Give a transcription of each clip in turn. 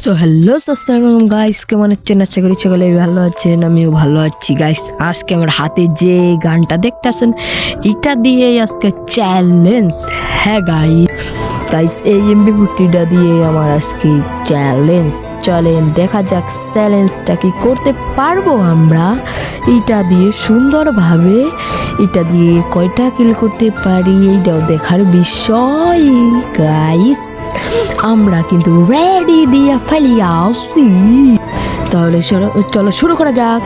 So hello আসসালামু guys, কেমন আছেন? আশা করি সকলেই ভালো আছেন, আমিও ভালো আছি গাইস। আজকে আমার হাতে যে গানটা দেখতেছেন এটা দিয়ে আজকে চ্যালেঞ্জ। হ্যাঁ গাইস এই এমবি40টা দিয়ে আমার আজকে চ্যালেঞ্জ। চলেন দেখা যাক চ্যালেঞ্জটা কি করতে পারবো আমরা এটা দিয়ে সুন্দরভাবে। এটা দিয়ে কয়টা কিল করতে পারি এইটাও দেখার বিষয় গাইস। আমরা কিন্তু রেডি দিয়ে ফেলি আসি, তাহলে চলো শুরু করা যাক।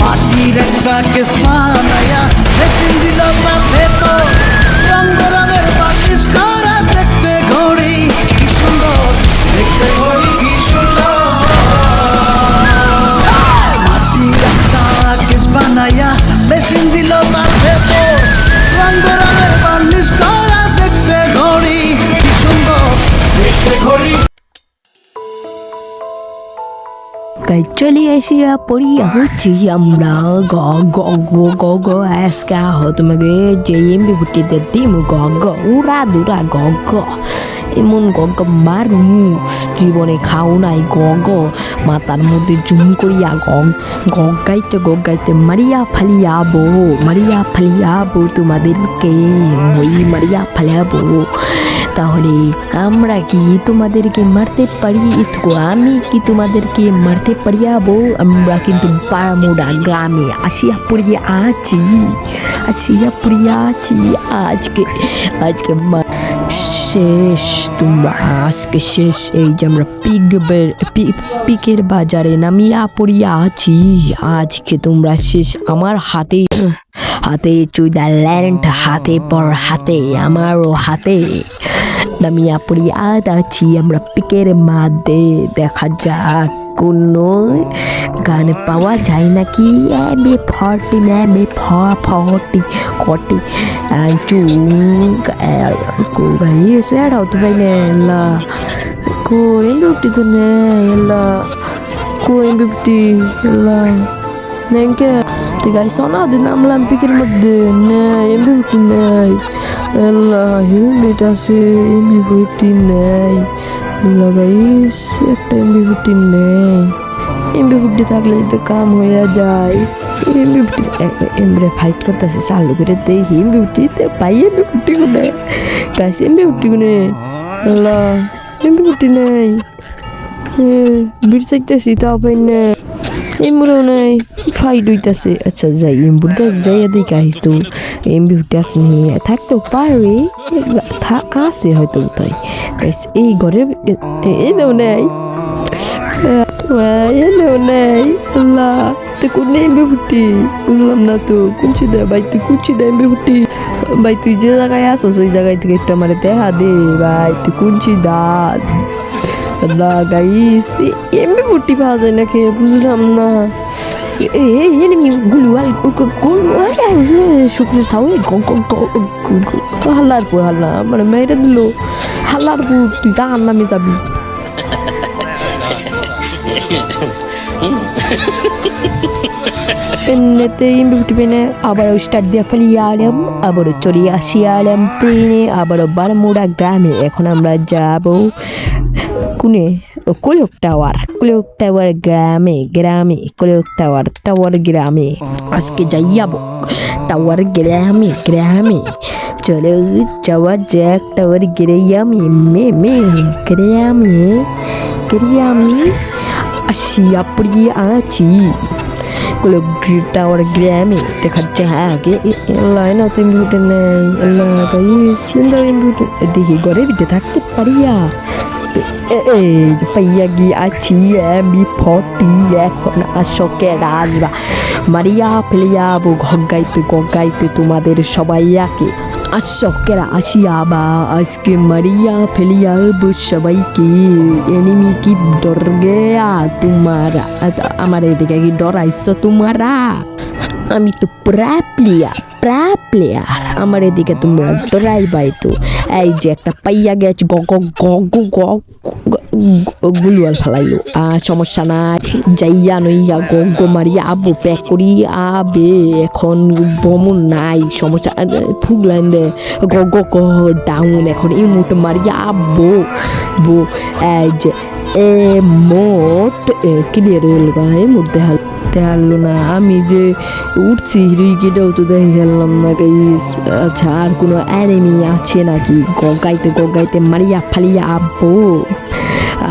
মাটির একটা কেসমা নয়া মেশিন দিল মাঠে তো রঙ রঙের বাতিস করা দেখতে ঘড়ি কি সুন্দর, দেখতে ঘড়ি কি সুন্দর। মাটির একটা কেসমা নয়া মেশিন দিল মাঠে তো রঙ রঙের বাতিস করা দেখতে ঘড়ি কি সুন্দর, দেখতে ঘড়ি। তাই চলে আসিয়া পড়িয়া হচ্ছি আমরা গ গ গ গ গ আজকে তোমাকে যে এমবি40তে দিম গ গ উড়া দুরা গ গ এমন গ গ মারু জীবনে খাও নাই গ গ মাথার মধ্যে জুম করিয়া গ গাইতে মারিয়া ফালিয়াবো তোমাদেরকে মই মারিয়া ফালিয়াবো। তাহলে আমরা কি তোমাদেরকে মারতে পারি? আমি কি তোমাদেরকে মারতে পারিয়াবো? আমরা কিন্তু বারামুডা গ্রামে আসিয়া পড়িয়া আছি আজকে শেষ। তোমরা আজকে শেষ। এই যে আমরা পিকের বাজারে নামিয়া পড়িয়া আছি। আজকে তোমরা শেষ আমার হাতে সুইজারল্যান্ড হাতে পর হাতে আমারও হাতে নামিয়া পড়িয়া আছি আমরা পিকের মাঝে। দেখা যাক কোনো গান পাওয়া যায় নাকি। এমবি40 এটাও তো ভাই না এমবি50 তো নেই এমবি50 নেই তুই গাই সোনা দিন নামলাম পিকের মধ্যে নেই এমবি50 নেই হেলমেট আছে এমবি40 নেই লাগাইস একটা এমবি50 নেই। এমবি50 থাকলে তো কাম হয়ে যায়। এমবি50 এমবি ফাইট করতেছে চালু করে দেখি এমবি50 পাই এমবি50 কোনে গাইস এমবি50 কোনে এমবি50 নেই বিট চাইতেছি তাও পাই না এমবুড়াও নাই ফাইট হইতাছে। আচ্ছা যাই এমবুড়া যাই দেখে তো এমবি50 আছে নি থাকতেও পারে আছে হয়তো তাই এই ঘরের এনেও নেই আল্লাহ তো কোন এমবি50 বুঝলাম না তো কোন সিধা ভাই তুই কোন সিধা এমবি50 ভাই তুই যে জায়গায় আসছ ওই জায়গায় থেকে একটু আমার দেখা দে ভাই তুই কোন সিধা আল্লাহ গাইস এমবি40 পাওয়া যায় নাকি বুঝলাম না। এনিমি গুলুয়াল শুক্র সাউয়ে হাল্লার পো হাল্লা মানে মেয়েটা দিল হাল্লার পো তুই জাহান নামে যাবি। এমনিতে এমবি50 পেনে আবারও স্টার্ট দিয়ে ফেলিয়ালাম, আবারও চলে আসিয়ালাম ট্রেনে, আবারও বারামুডা গ্রামে। এখন আমরা যাব কোনে কোলক টাওয়ার গ্রামে কোলক টাওয়ার গ্রামে আজকে যাইয়াবো টাওয়ার গ্রামে চলে যাওয়া যাক টাওয়ার গ্রামে আসিয়া পড়িয়ে আছি কোলক টাওয়ার গ্রামে। দেখা যায় আগে লাইন এমবি50 নেই সুন্দর এমবি50 দেখি ঘরের ভিতরে থাকতে পারিয়া পাইয়া গিয়াছি এমবি40। এখন আশোকে রাজবা মারিয়া ফেলিয়াবো গগাইতে তোমাদের সবাইকে আশোকেরা আসিয়াবা আজকে মারিয়া ফেলিয়াবো সবাইকে। এনিমি কি ডর গেয়া তোমারা? আমার এদিকে কি ডরাইছ তোমারা? আমি তো প্রা প্লেয়ার আমার এদিকে তোমরা ডরাইবাই তো। এই যে একটা পাইয়া গেছে গুলুয়াল ফেলাইলো সমস্যা নাই যাইয়া নইয়া মারিয়া আবো প্যাক করি আবে এখন বমন নাই সমস্যা ফুগলাইন দে ডাউন এখন ইমোট মারিয়া আবো এই যে এ মোট ক্লিয়ার হয়ে গেল গায়ে মোট দেখালো না আমি যে উঠছি হিরোইকেটাও তো দেখে গেলাম না গাইস। আচ্ছা আর কোনো অ্যানিমি আছে নাকি গগাইতে মারিয়া ফালিয়া আব্বো?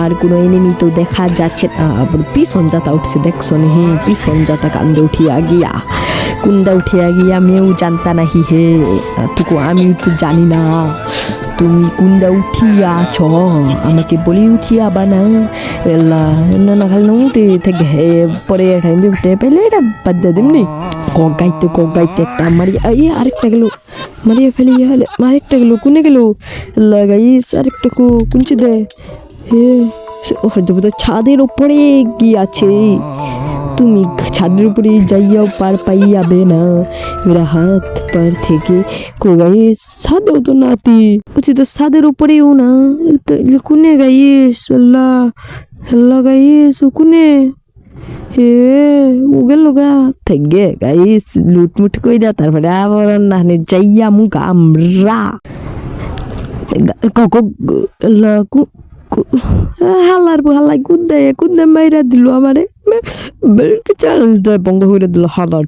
আর কোনো এনিমি তো দেখা যাচ্ছে না। আবার পিছন যাতা উঠছে দেখছো নি? হে পিছন যাতা কান্দে উঠিয়া গিয়া কুন্দা উঠিয়া গিয়া আমিও জানতা নাহি হে তুকু আমিও তো জানি না তুমি কুন্দা উঠিয়া আছ আমাকে বলি উঠিয়া বানা এলা না খালি না উঠে থেকে হে পরে টাইম উঠে পেলে এটা বাদ দিয়ে দিমনি গগাইতে একটা মারিয়া আরেকটা গেল মারিয়া ফেলি হলে আরেকটা গেল কোনে গেল লাগাইস আরেকটা কুঞ্চি দে হে ছাদের উপরে কি আছে? তুমি ছাদের উপরে যাইয়াও পার পাইয়াবে না মেরা হাত পার থেকে গাইস। ছাদেও তো নাতি বলছি তো ছাদের উপরেও না কোনে গাইস আল্লাহ গাইস ও কোনে হে ও গেল গা থেকে গাইস লুটমুট কইরা তারপরে আবার নাহনে যাইয়া মুখ আমরা হালাই কুদ্দে মাইরা দিল আমারে চ্যালেঞ্জ বন্ধ করে দিল হালা